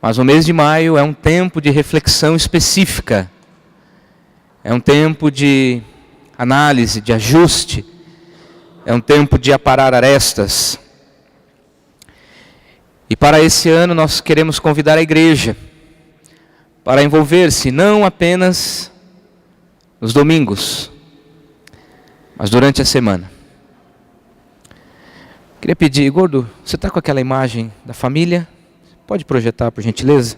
Mas o mês de maio é um tempo de reflexão específica. É um tempo de análise, de ajuste. É um tempo de aparar arestas. E para esse ano nós queremos convidar a igreja para envolver-se não apenas nos domingos, mas durante a semana. Queria pedir, Gordo, você está com aquela imagem da família? Pode projetar, por gentileza?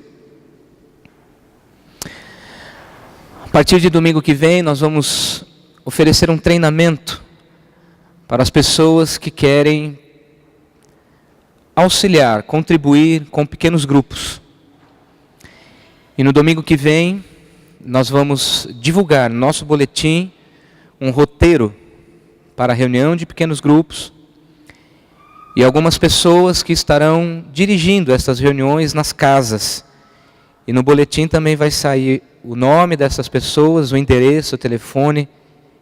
A partir de domingo que vem, nós vamos oferecer um treinamento para as pessoas que querem auxiliar, contribuir com pequenos grupos. E no domingo que vem, nós vamos divulgar no nosso boletim um roteiro para a reunião de pequenos grupos e algumas pessoas que estarão dirigindo essas reuniões nas casas. E no boletim também vai sair o nome dessas pessoas, o endereço, o telefone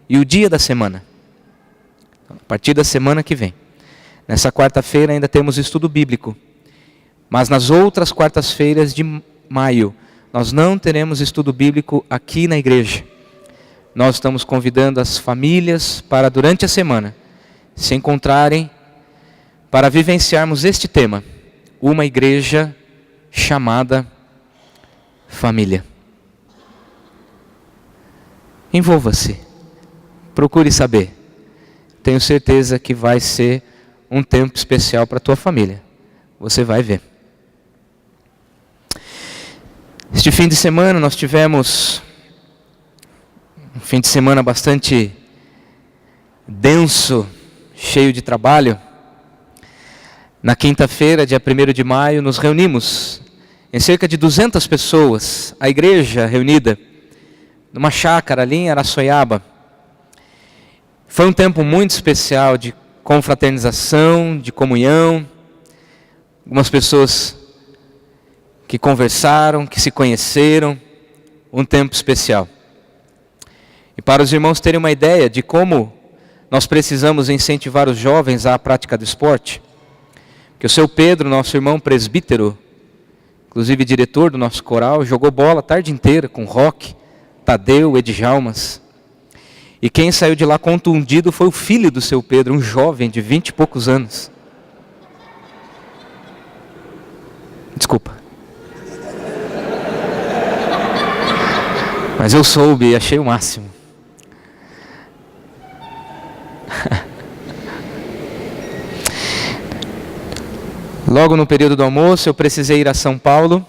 e o dia da semana. A partir da semana que vem. Nessa quarta-feira ainda temos estudo bíblico. Mas nas outras quartas-feiras de maio, nós não teremos estudo bíblico aqui na igreja. Nós estamos convidando as famílias para, durante a semana, se encontrarem para vivenciarmos este tema. Uma igreja chamada família. Envolva-se. Procure saber. Tenho certeza que vai ser um tempo especial para a tua família. Você vai ver. Este fim de semana nós tivemos um fim de semana bastante denso, cheio de trabalho. Na quinta-feira, dia 1º de maio, nos reunimos em cerca de 200 pessoas, a igreja reunida numa chácara ali em Araçoiaba. Foi um tempo muito especial de confraternização, de comunhão. Algumas pessoas que conversaram, que se conheceram, um tempo especial. E para os irmãos terem uma ideia de como nós precisamos incentivar os jovens à prática do esporte, que o seu Pedro, nosso irmão presbítero, inclusive diretor do nosso coral, jogou bola a tarde inteira com Roque, Tadeu, Edjalmas. E quem saiu de lá contundido foi o filho do seu Pedro, um jovem de 20 e poucos anos. Desculpa. Mas eu soube e achei o máximo. Logo no período do almoço eu precisei ir a São Paulo.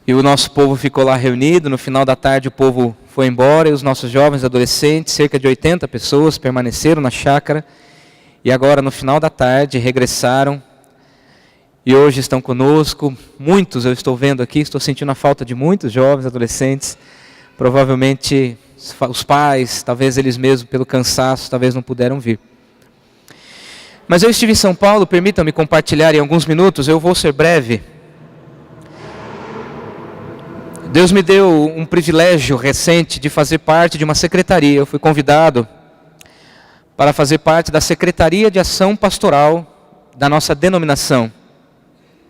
E o nosso povo ficou lá reunido. No final da tarde o povo foi embora e os nossos jovens adolescentes, cerca de 80 pessoas, permaneceram na chácara. E agora no final da tarde regressaram. E hoje estão conosco, muitos eu estou vendo aqui, estou sentindo a falta de muitos jovens, adolescentes, provavelmente os pais, talvez eles mesmos pelo cansaço, talvez não puderam vir. Mas eu estive em São Paulo, permitam-me compartilhar em alguns minutos, eu vou ser breve. Deus me deu um privilégio recente de fazer parte de uma secretaria, eu fui convidado para fazer parte da Secretaria de Ação Pastoral da nossa denominação,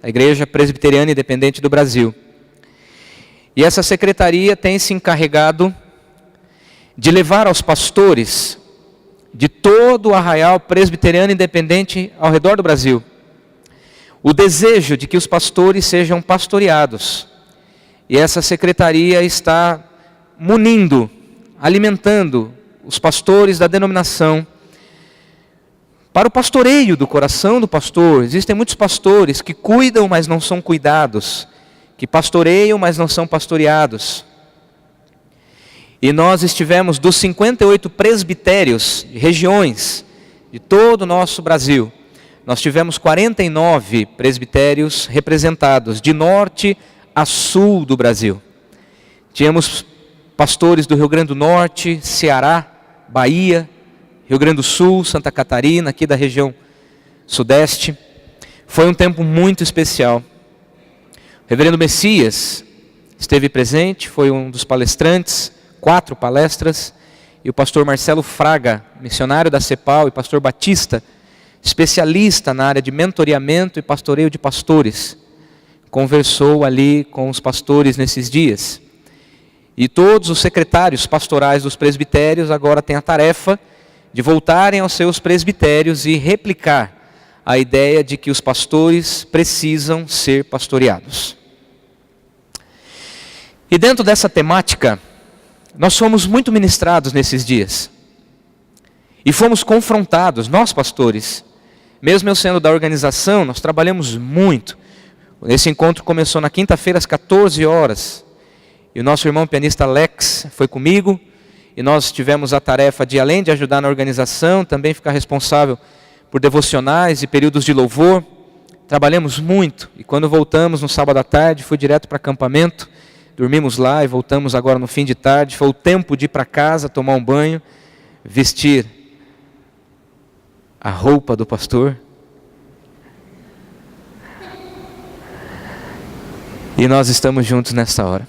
a Igreja Presbiteriana Independente do Brasil. E essa secretaria tem se encarregado de levar aos pastores de todo o arraial presbiteriano independente ao redor do Brasil o desejo de que os pastores sejam pastoreados. E essa secretaria está munindo, alimentando os pastores da denominação para o pastoreio do coração do pastor. Existem muitos pastores que cuidam, mas não são cuidados, que pastoreiam, mas não são pastoreados. E nós estivemos dos 58 presbitérios, regiões de todo o nosso Brasil. Nós tivemos 49 presbitérios representados, de norte a sul do Brasil. Tínhamos pastores do Rio Grande do Norte, Ceará, Bahia, Rio Grande do Sul, Santa Catarina, aqui da região sudeste. Foi um tempo muito especial. O reverendo Messias esteve presente, foi um dos palestrantes, 4 palestras, e o pastor Marcelo Fraga, missionário da CEPAL, e pastor Batista, especialista na área de mentoreamento e pastoreio de pastores, conversou ali com os pastores nesses dias. E todos os secretários pastorais dos presbitérios agora têm a tarefa de voltarem aos seus presbitérios e replicar a ideia de que os pastores precisam ser pastoreados. E dentro dessa temática, nós fomos muito ministrados nesses dias. E fomos confrontados, nós pastores, mesmo eu sendo da organização, nós trabalhamos muito. Esse encontro começou na quinta-feira às 14 horas. E o nosso irmão pianista Alex foi comigo. E nós tivemos a tarefa de, além de ajudar na organização, também ficar responsável por devocionais e períodos de louvor. Trabalhamos muito. E quando voltamos no sábado à tarde, fui direto para acampamento. Dormimos lá e voltamos agora no fim de tarde. Foi o tempo de ir para casa, tomar um banho, vestir a roupa do pastor. E nós estamos juntos nessa hora.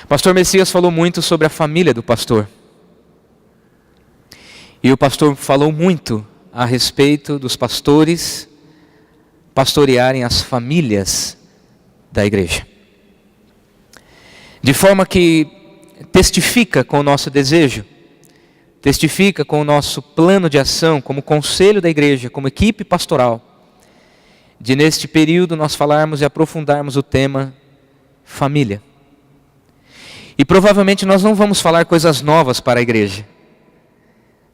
O pastor Messias falou muito sobre a família do pastor. E o pastor falou muito a respeito dos pastores pastorearem as famílias da igreja. De forma que testifica com o nosso desejo, testifica com o nosso plano de ação, como conselho da igreja, como equipe pastoral, de neste período nós falarmos e aprofundarmos o tema família. E provavelmente nós não vamos falar coisas novas para a igreja.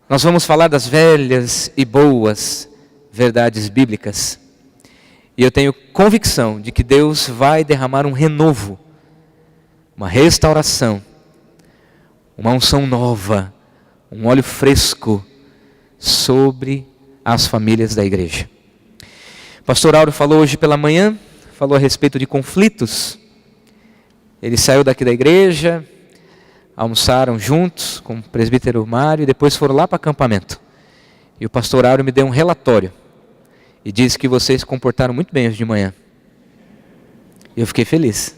Nós vamos falar das velhas e boas verdades bíblicas. E eu tenho convicção de que Deus vai derramar um renovo, uma restauração, uma unção nova, um óleo fresco sobre as famílias da igreja. O pastor Áureo falou hoje pela manhã, falou a respeito de conflitos. Ele saiu daqui da igreja, almoçaram juntos com o presbítero Mário e depois foram lá para o acampamento. E o pastor Áureo me deu um relatório e disse que vocês se comportaram muito bem hoje de manhã. E eu fiquei feliz.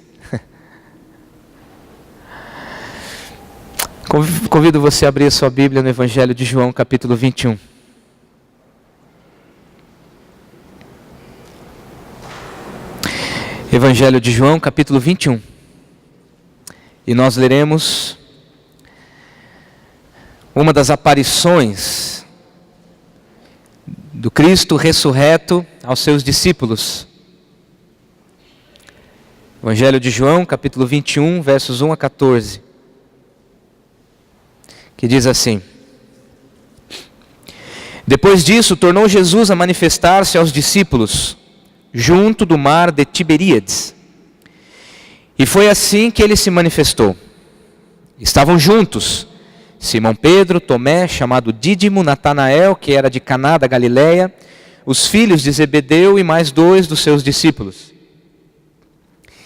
Convido você a abrir a sua Bíblia no Evangelho de João, capítulo 21. Evangelho de João, capítulo 21. E nós leremos uma das aparições do Cristo ressurreto aos seus discípulos. Evangelho de João, capítulo 21, versos 1 a 14. Que diz assim: Depois disso, tornou Jesus a manifestar-se aos discípulos, junto do mar de Tiberíades. E foi assim que ele se manifestou. Estavam juntos Simão Pedro, Tomé, chamado Dídimo, Natanael, que era de Caná da Galileia, os filhos de Zebedeu e mais 2 dos seus discípulos.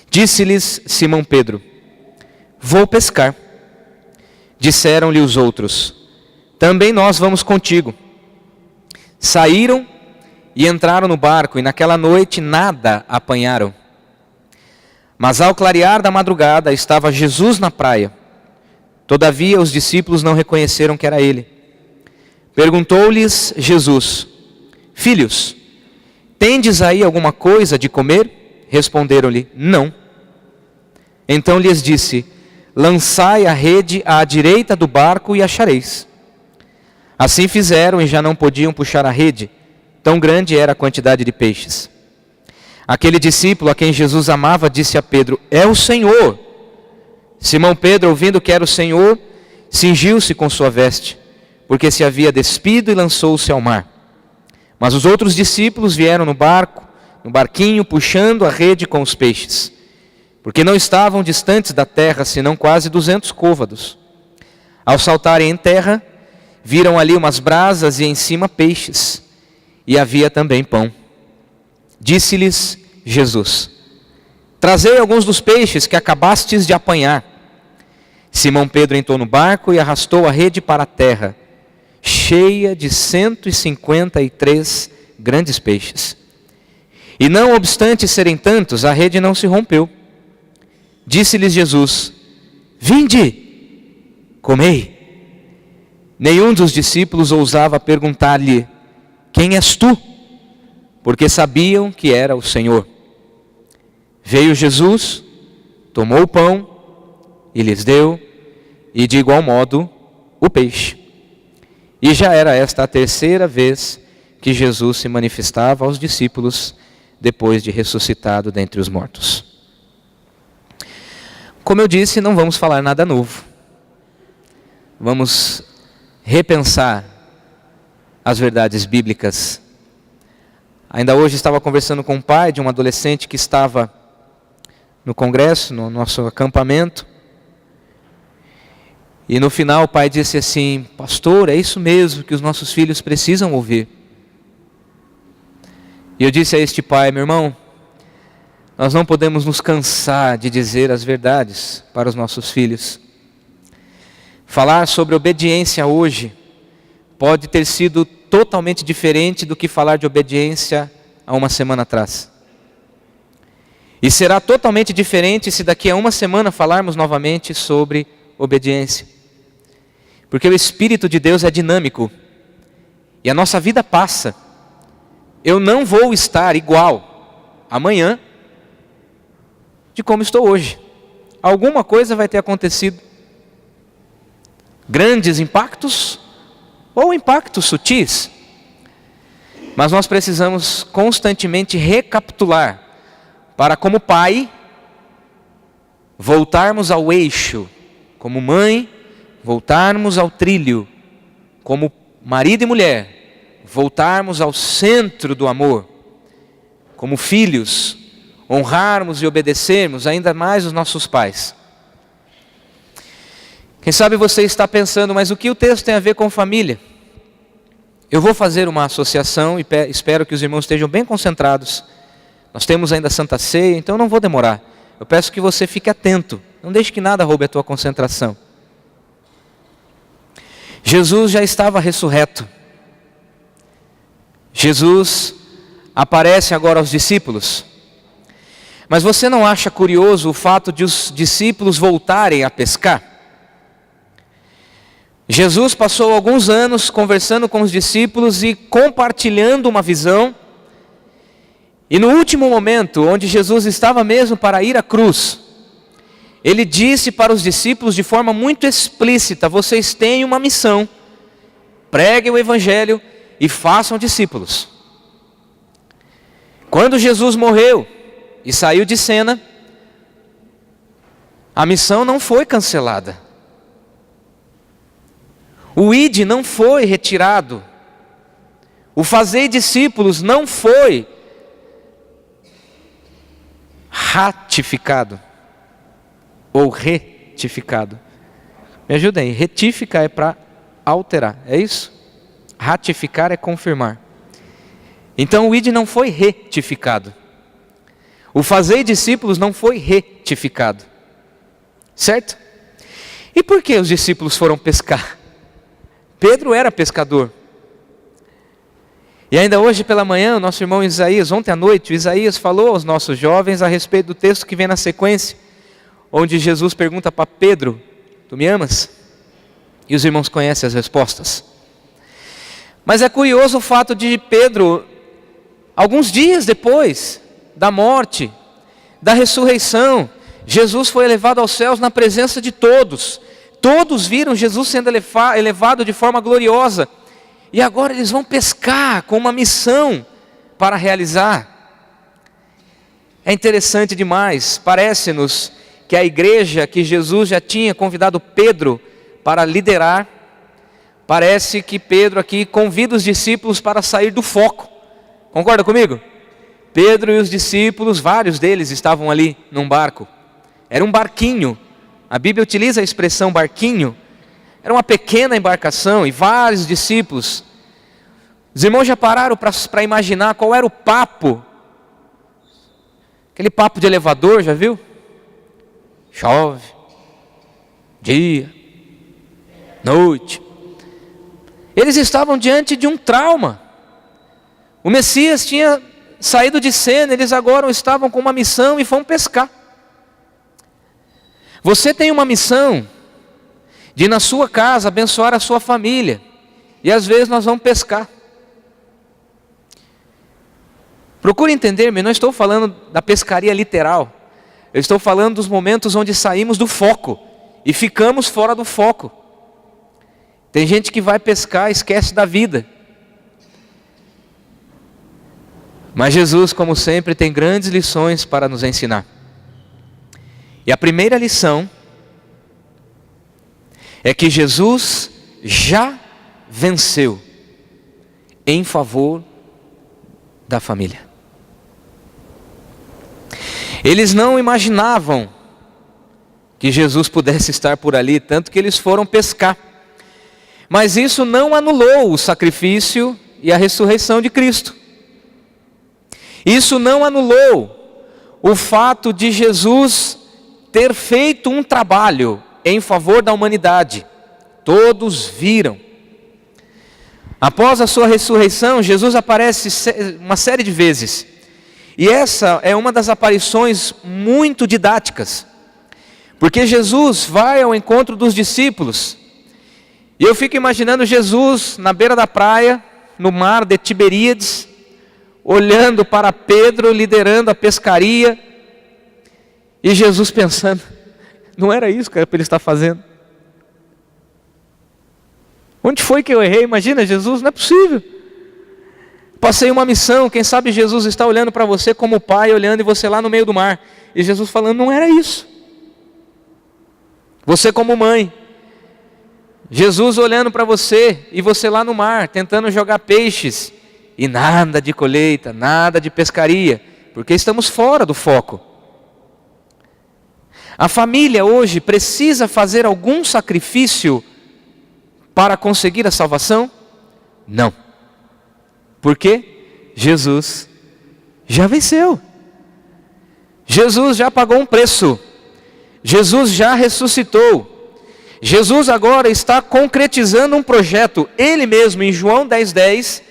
Disse-lhes Simão Pedro: Vou pescar. Disseram-lhe os outros: Também nós vamos contigo. Saíram e entraram no barco, e naquela noite nada apanharam. Mas ao clarear da madrugada estava Jesus na praia. Todavia os discípulos não reconheceram que era ele. Perguntou-lhes Jesus: Filhos, tendes aí alguma coisa de comer? Responderam-lhe: Não. Então lhes disse: Lançai a rede à direita do barco e achareis. Assim fizeram e já não podiam puxar a rede, tão grande era a quantidade de peixes. Aquele discípulo a quem Jesus amava disse a Pedro: É o Senhor. Simão Pedro, ouvindo que era o Senhor, cingiu-se com sua veste, porque se havia despido, e lançou-se ao mar. Mas os outros discípulos vieram no barquinho, puxando a rede com os peixes, porque não estavam distantes da terra, senão quase 200 côvados. Ao saltarem em terra, viram ali umas brasas e em cima peixes, e havia também pão. Disse-lhes Jesus: Trazei alguns dos peixes que acabastes de apanhar. Simão Pedro entrou no barco e arrastou a rede para a terra, cheia de 153 grandes peixes. E não obstante serem tantos, a rede não se rompeu. Disse-lhes Jesus: Vinde, comei. Nenhum dos discípulos ousava perguntar-lhe: Quem és tu? Porque sabiam que era o Senhor. Veio Jesus, tomou o pão e lhes deu, e de igual modo o peixe. E já era esta a terceira vez que Jesus se manifestava aos discípulos depois de ressuscitado dentre os mortos. Como eu disse, não vamos falar nada novo. Vamos repensar as verdades bíblicas. Ainda hoje estava conversando com o pai de um adolescente que estava no congresso, no nosso acampamento. E no final o pai disse assim: pastor, é isso mesmo que os nossos filhos precisam ouvir. E eu disse a este pai: meu irmão, nós não podemos nos cansar de dizer as verdades para os nossos filhos. Falar sobre obediência hoje pode ter sido totalmente diferente do que falar de obediência há uma semana atrás. E será totalmente diferente se daqui a uma semana falarmos novamente sobre obediência. Porque o Espírito de Deus é dinâmico e a nossa vida passa. Eu não vou estar igual amanhã de como estou hoje. Alguma coisa vai ter acontecido. Grandes impactos ou impactos sutis. Mas nós precisamos constantemente recapitular para, como pai, voltarmos ao eixo, como mãe, voltarmos ao trilho, como marido e mulher, voltarmos ao centro do amor, como filhos, honrarmos e obedecermos ainda mais os nossos pais. Quem sabe você está pensando, mas o que o texto tem a ver com família? Eu vou fazer uma associação e espero que os irmãos estejam bem concentrados. Nós temos ainda a Santa Ceia, então não vou demorar. Eu peço que você fique atento, não deixe que nada roube a tua concentração. Jesus já estava ressurreto. Jesus aparece agora aos discípulos. Mas você não acha curioso o fato de os discípulos voltarem a pescar? Jesus passou alguns anos conversando com os discípulos e compartilhando uma visão. E no último momento, onde Jesus estava mesmo para ir à cruz, Ele disse para os discípulos de forma muito explícita: vocês têm uma missão, preguem o Evangelho e façam discípulos. Quando Jesus morreu e saiu de cena, a missão não foi cancelada. O ide não foi retirado. O fazer discípulos não foi ratificado ou retificado. Me ajudem, retificar é para alterar, é isso? Ratificar é confirmar. Então o id não foi retificado. O fazer discípulos não foi retificado. Certo? E por que os discípulos foram pescar? Pedro era pescador. E ainda hoje pela manhã, o nosso irmão Isaías, ontem à noite, Isaías falou aos nossos jovens a respeito do texto que vem na sequência, onde Jesus pergunta para Pedro: tu me amas? E os irmãos conhecem as respostas. Mas é curioso o fato de Pedro, alguns dias depois da morte, da ressurreição, Jesus foi elevado aos céus na presença de todos. Todos viram Jesus sendo elevado de forma gloriosa. E agora eles vão pescar com uma missão para realizar. É interessante demais. Parece-nos que a igreja que Jesus já tinha convidado Pedro para liderar, parece que Pedro aqui convida os discípulos para sair do foco. Concorda comigo? Pedro e os discípulos, vários deles estavam ali num barco. Era um barquinho. A Bíblia utiliza a expressão barquinho. Era uma pequena embarcação e vários discípulos. Os irmãos já pararam para imaginar qual era o papo? Aquele papo de elevador, já viu? Chove, dia, noite. Eles estavam diante de um trauma. O Messias tinha saído de cena, eles agora estavam com uma missão e foram pescar. Você tem uma missão de na sua casa abençoar a sua família. E às vezes nós vamos pescar. Procure entender-me, não estou falando da pescaria literal. Eu estou falando dos momentos onde saímos do foco e ficamos fora do foco. Tem gente que vai pescar e esquece da vida. Mas Jesus, como sempre, tem grandes lições para nos ensinar. E a primeira lição é que Jesus já venceu em favor da família. Eles não imaginavam que Jesus pudesse estar por ali, tanto que eles foram pescar. Mas isso não anulou o sacrifício e a ressurreição de Cristo. Isso não anulou o fato de Jesus ter feito um trabalho em favor da humanidade. Todos viram. Após a sua ressurreição, Jesus aparece uma série de vezes. E essa é uma das aparições muito didáticas. Porque Jesus vai ao encontro dos discípulos. E eu fico imaginando Jesus na beira da praia, no mar de Tiberíades, olhando para Pedro, liderando a pescaria. E Jesus pensando, não era isso que ele está fazendo. Onde foi que eu errei? Imagina, Jesus, não é possível. Passei uma missão, quem sabe Jesus está olhando para você como pai, olhando e você lá no meio do mar. E Jesus falando, não era isso. Você como mãe. Jesus olhando para você e você lá no mar, tentando jogar peixes. E nada de colheita, nada de pescaria, porque estamos fora do foco. A família hoje precisa fazer algum sacrifício para conseguir a salvação? Não. Por quê? Jesus já venceu. Jesus já pagou um preço. Jesus já ressuscitou. Jesus agora está concretizando um projeto. Ele mesmo, em João 10:10,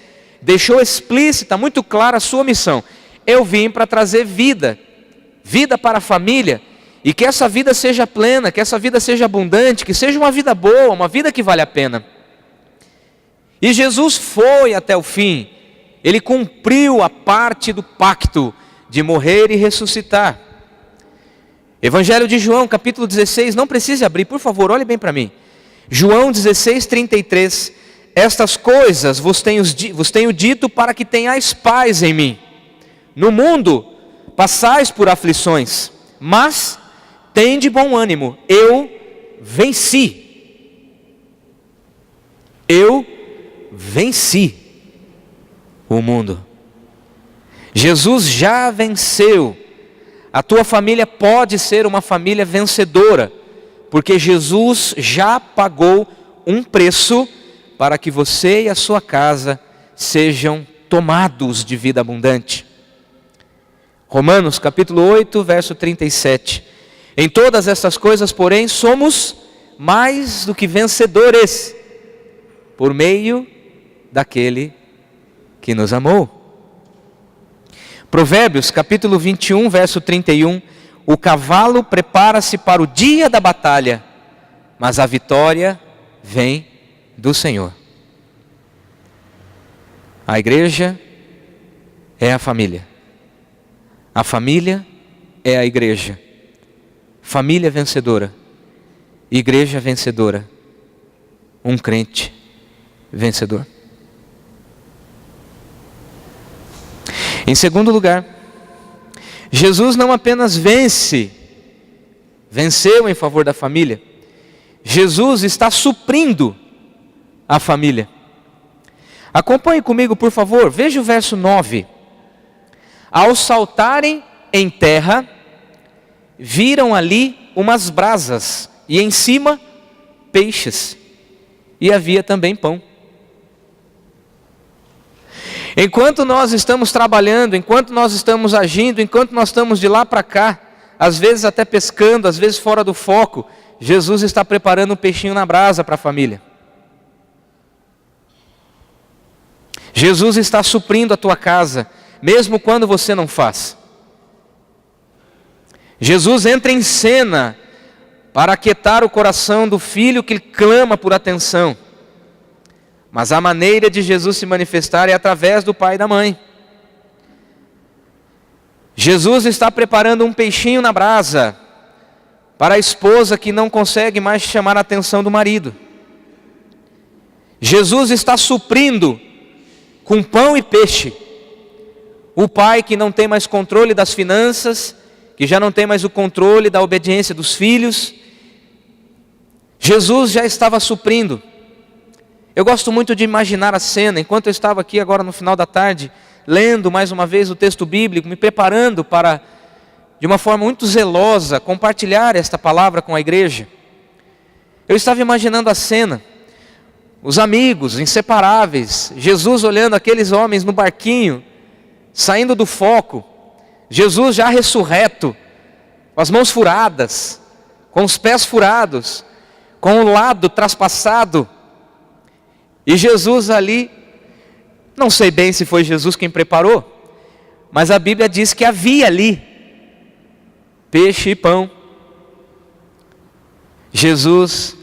deixou explícita, muito clara a sua missão. Eu vim para trazer vida. Vida para a família. E que essa vida seja plena, que essa vida seja abundante, que seja uma vida boa, uma vida que vale a pena. E Jesus foi até o fim. Ele cumpriu a parte do pacto de morrer e ressuscitar. Evangelho de João, capítulo 16, não precise abrir, por favor, olhe bem para mim. João 16:33, estas coisas vos tenho dito para que tenhais paz em mim. No mundo passais por aflições, mas tende bom ânimo, eu venci. Eu venci o mundo. Jesus já venceu. A tua família pode ser uma família vencedora, porque Jesus já pagou um preço para que você e a sua casa sejam tomados de vida abundante. Romanos capítulo 8, verso 37. Em todas estas coisas, porém, somos mais do que vencedores, por meio daquele que nos amou. Provérbios capítulo 21, verso 31. O cavalo prepara-se para o dia da batalha, mas a vitória vem do Senhor. A igreja é a família. A família é a igreja. Família vencedora. Igreja vencedora. Um crente vencedor. Em segundo lugar, Jesus não apenas venceu em favor da família, Jesus está suprindo a família. Acompanhe comigo, por favor, veja o verso 9. Ao saltarem em terra, viram ali umas brasas, e em cima peixes, e havia também pão. Enquanto nós estamos trabalhando, enquanto nós estamos agindo, enquanto nós estamos de lá para cá, às vezes até pescando, às vezes fora do foco, Jesus está preparando um peixinho na brasa para a família. Jesus está suprindo a tua casa, mesmo quando você não faz. Jesus entra em cena para aquietar o coração do filho que clama por atenção. Mas a maneira de Jesus se manifestar é através do pai e da mãe. Jesus está preparando um peixinho na brasa para a esposa que não consegue mais chamar a atenção do marido. Jesus está suprindo com pão e peixe o pai que não tem mais controle das finanças, que já não tem mais o controle da obediência dos filhos. Jesus já estava suprindo. Eu gosto muito de imaginar a cena, enquanto eu estava aqui agora no final da tarde, lendo mais uma vez o texto bíblico, me preparando para, de uma forma muito zelosa, compartilhar esta palavra com a igreja. Eu estava imaginando a cena, os amigos inseparáveis, Jesus olhando aqueles homens no barquinho, saindo do foco, Jesus já ressurreto, com as mãos furadas, com os pés furados, com o lado traspassado, e Jesus ali, não sei bem se foi Jesus quem preparou, mas a Bíblia diz que havia ali peixe e pão. Jesus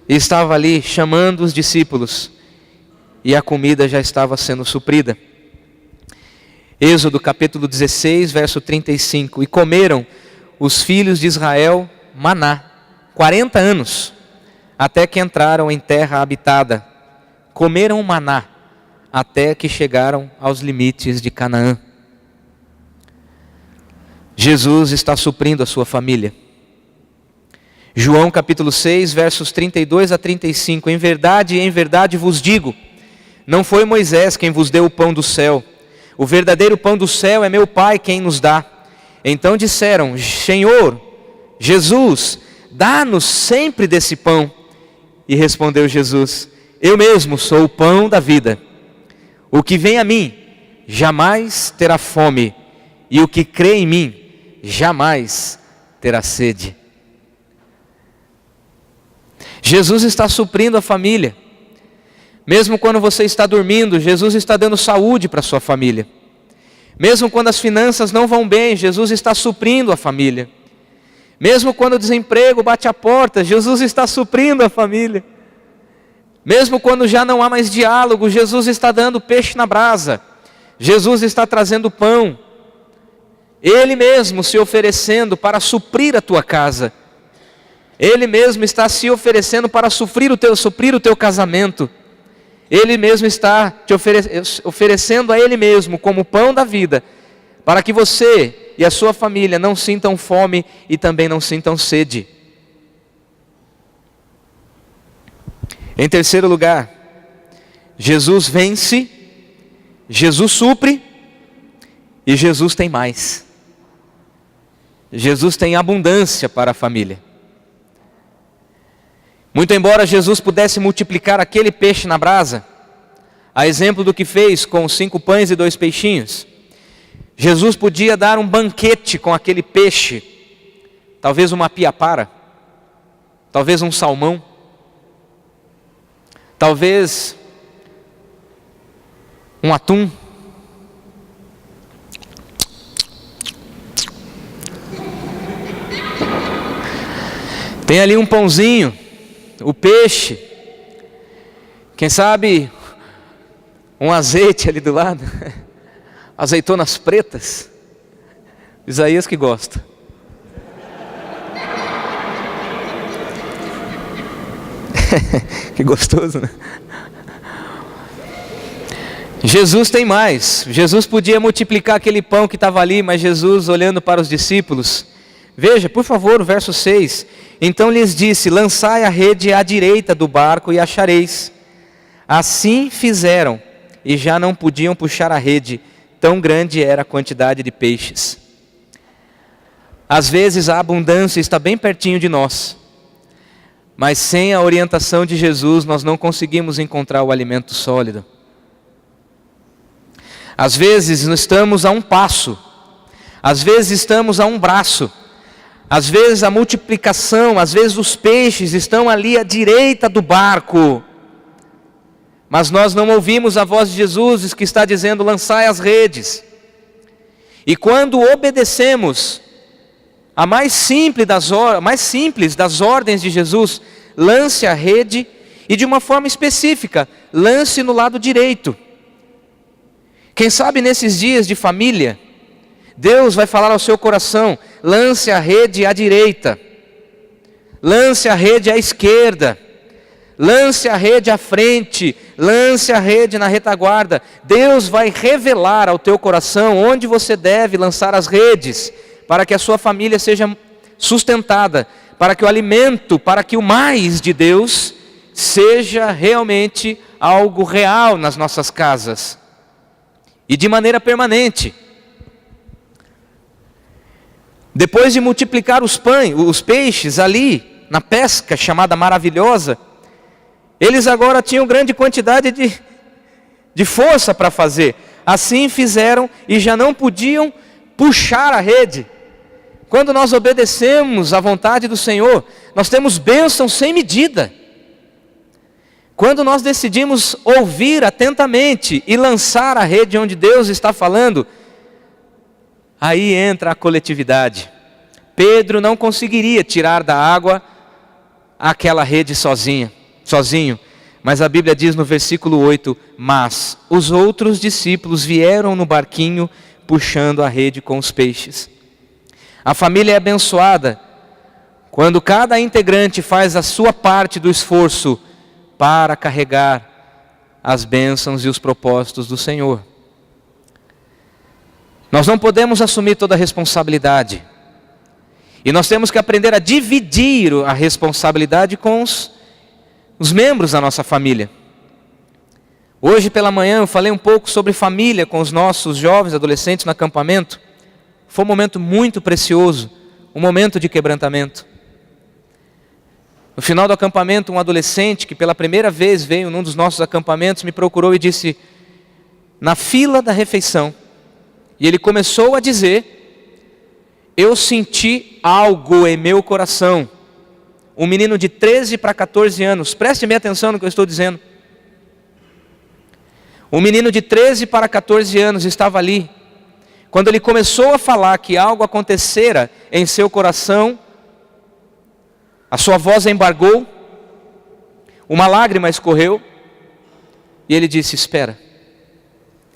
estava ali chamando os discípulos e a comida já estava sendo suprida. Êxodo capítulo 16, verso 35. E comeram os filhos de Israel maná, 40 anos, até que entraram em terra habitada. Comeram maná, até que chegaram aos limites de Canaã. Jesus está suprindo a sua família. João capítulo 6, versos 32 a 35. Em verdade vos digo, não foi Moisés quem vos deu o pão do céu. O verdadeiro pão do céu é meu Pai quem nos dá. Então disseram, Senhor, Jesus, dá-nos sempre desse pão. E respondeu Jesus, eu mesmo sou o pão da vida. O que vem a mim jamais terá fome, e o que crê em mim jamais terá sede. Jesus está suprindo a família. Mesmo quando você está dormindo, Jesus está dando saúde para a sua família. Mesmo quando as finanças não vão bem, Jesus está suprindo a família. Mesmo quando o desemprego bate a porta, Jesus está suprindo a família. Mesmo quando já não há mais diálogo, Jesus está dando peixe na brasa. Jesus está trazendo pão. Ele mesmo se oferecendo para suprir a tua casa. Ele mesmo está se oferecendo para suprir o teu casamento. Ele mesmo está te oferecendo a Ele mesmo como pão da vida, para que você e a sua família não sintam fome e também não sintam sede. Em terceiro lugar, Jesus vence, Jesus supre e Jesus tem mais. Jesus tem abundância para a família. Muito embora Jesus pudesse multiplicar aquele peixe na brasa, a exemplo do que fez com os 5 pães e 2 peixinhos, Jesus podia dar um banquete com aquele peixe, talvez uma piapara, talvez um salmão, talvez um atum. Tem ali um pãozinho, o peixe, quem sabe um azeite ali do lado, azeitonas pretas, Isaías que gosta. Que gostoso, né? Jesus tem mais. Jesus podia multiplicar aquele pão que estava ali, mas Jesus olhando para os discípulos, veja, por favor, o verso 6. Então lhes disse, lançai a rede à direita do barco e achareis. Assim fizeram, e já não podiam puxar a rede, tão grande era a quantidade de peixes. Às vezes a abundância está bem pertinho de nós, mas sem a orientação de Jesus nós não conseguimos encontrar o alimento sólido. Às vezes estamos a um passo, às vezes estamos a um braço, às vezes a multiplicação, às vezes os peixes estão ali à direita do barco, mas nós não ouvimos a voz de Jesus que está dizendo, lançai as redes. E quando obedecemos a mais simples das ordens de Jesus, lance a rede e de uma forma específica, lance no lado direito. Quem sabe nesses dias de família, Deus vai falar ao seu coração: lance a rede à direita, lance a rede à esquerda, lance a rede à frente, lance a rede na retaguarda. Deus vai revelar ao teu coração onde você deve lançar as redes, para que a sua família seja sustentada, para que o alimento, para que o mais de Deus seja realmente algo real nas nossas casas e de maneira permanente. Depois de multiplicar os peixes ali na pesca chamada maravilhosa, eles agora tinham grande quantidade de força para fazer. Assim fizeram e já não podiam puxar a rede. Quando nós obedecemos à vontade do Senhor, nós temos bênção sem medida. Quando nós decidimos ouvir atentamente e lançar a rede onde Deus está falando, aí entra a coletividade. Pedro não conseguiria tirar da água aquela rede sozinho. Mas a Bíblia diz no versículo 8: mas os outros discípulos vieram no barquinho puxando a rede com os peixes. A família é abençoada quando cada integrante faz a sua parte do esforço para carregar as bênçãos e os propósitos do Senhor. Nós não podemos assumir toda a responsabilidade. E nós temos que aprender a dividir a responsabilidade com os membros da nossa família. Hoje pela manhã eu falei um pouco sobre família com os nossos jovens, adolescentes no acampamento. Foi um momento muito precioso, um momento de quebrantamento. No final do acampamento, um adolescente que pela primeira vez veio num dos nossos acampamentos me procurou e disse, na fila da refeição, e ele começou a dizer: eu senti algo em meu coração. Um menino de 13 para 14 anos, preste bem atenção no que eu estou dizendo. Um menino de 13 para 14 anos estava ali. Quando ele começou a falar que algo acontecera em seu coração, a sua voz embargou, uma lágrima escorreu, e ele disse: espera.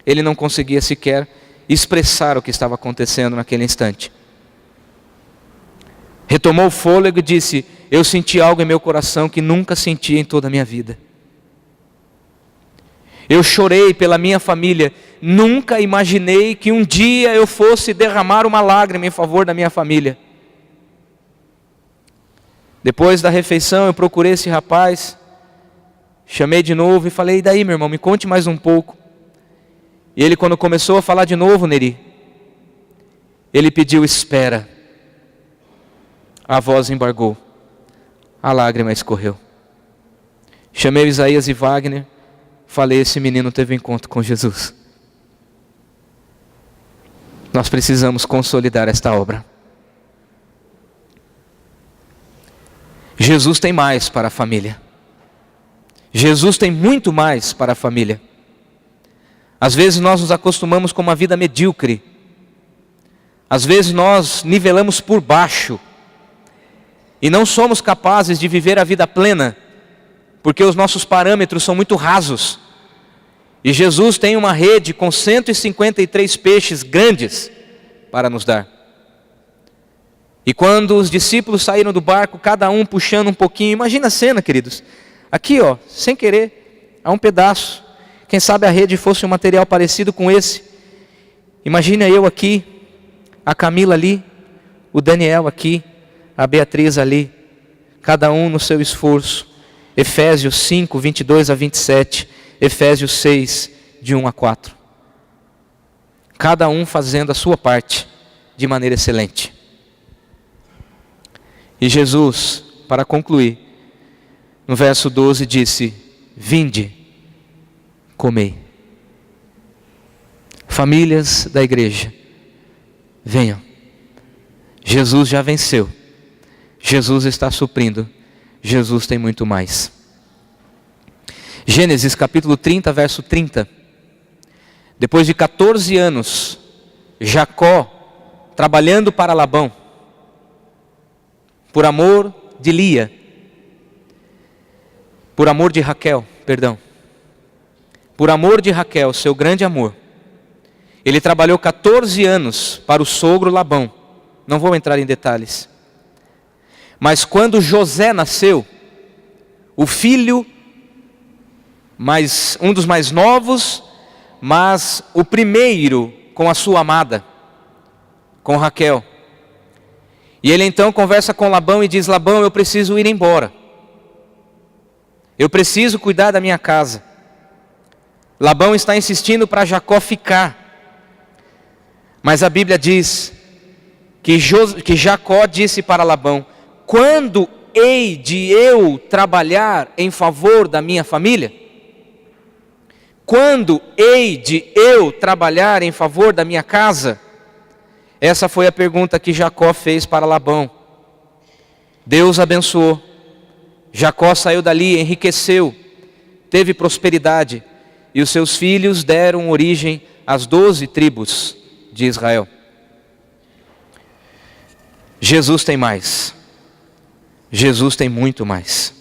Ele não conseguia sequer expressar o que estava acontecendo naquele instante. Retomou o fôlego e disse: eu senti algo em meu coração que nunca senti em toda a minha vida. Eu chorei pela minha família, nunca imaginei que um dia eu fosse derramar uma lágrima em favor da minha família. Depois da refeição eu procurei esse rapaz, chamei de novo e falei: e daí, meu irmão, me conte mais um pouco. E ele, quando começou a falar de novo, Neri, ele pediu: espera. A voz embargou, a lágrima escorreu. Chamei o Isaías e Wagner, falei: esse menino teve um encontro com Jesus. Nós precisamos consolidar esta obra. Jesus tem mais para a família. Jesus tem muito mais para a família. Às vezes nós nos acostumamos com uma vida medíocre. Às vezes nós nivelamos por baixo. E não somos capazes de viver a vida plena, porque os nossos parâmetros são muito rasos. E Jesus tem uma rede com 153 peixes grandes para nos dar. E quando os discípulos saíram do barco, cada um puxando um pouquinho, imagina a cena, queridos. Aqui, ó, sem querer, há um pedaço. Quem sabe a rede fosse um material parecido com esse. Imagina eu aqui, a Camila ali, o Daniel aqui, a Beatriz ali, cada um no seu esforço. Efésios 5, 22 a 27, Efésios 6, de 1 a 4. Cada um fazendo a sua parte de maneira excelente. E Jesus, para concluir, no verso 12 disse: vinde, comei. Famílias da igreja, venham. Jesus já venceu. Jesus está suprindo. Jesus tem muito mais. Gênesis capítulo 30, verso 30. Depois de 14 anos, Jacó, trabalhando para Labão, por amor de Lia, por amor de Raquel, perdão, por amor de Raquel, seu grande amor, Ele trabalhou 14 anos para o sogro Labão. Não vou entrar em detalhes. Mas quando José nasceu, o filho, um dos mais novos, mas o primeiro com a sua amada, com Raquel. E ele então conversa com Labão e diz: Labão, eu preciso ir embora. Eu preciso cuidar da minha casa. Labão está insistindo para Jacó ficar. Mas a Bíblia diz que Jacó disse para Labão: quando hei de eu trabalhar em favor da minha família? Quando hei de eu trabalhar em favor da minha casa? Essa foi a pergunta que Jacó fez para Labão. Deus abençoou. Jacó saiu dali, enriqueceu, teve prosperidade, e os seus filhos deram origem às 12 tribos de Israel. Jesus tem mais. Jesus tem muito mais.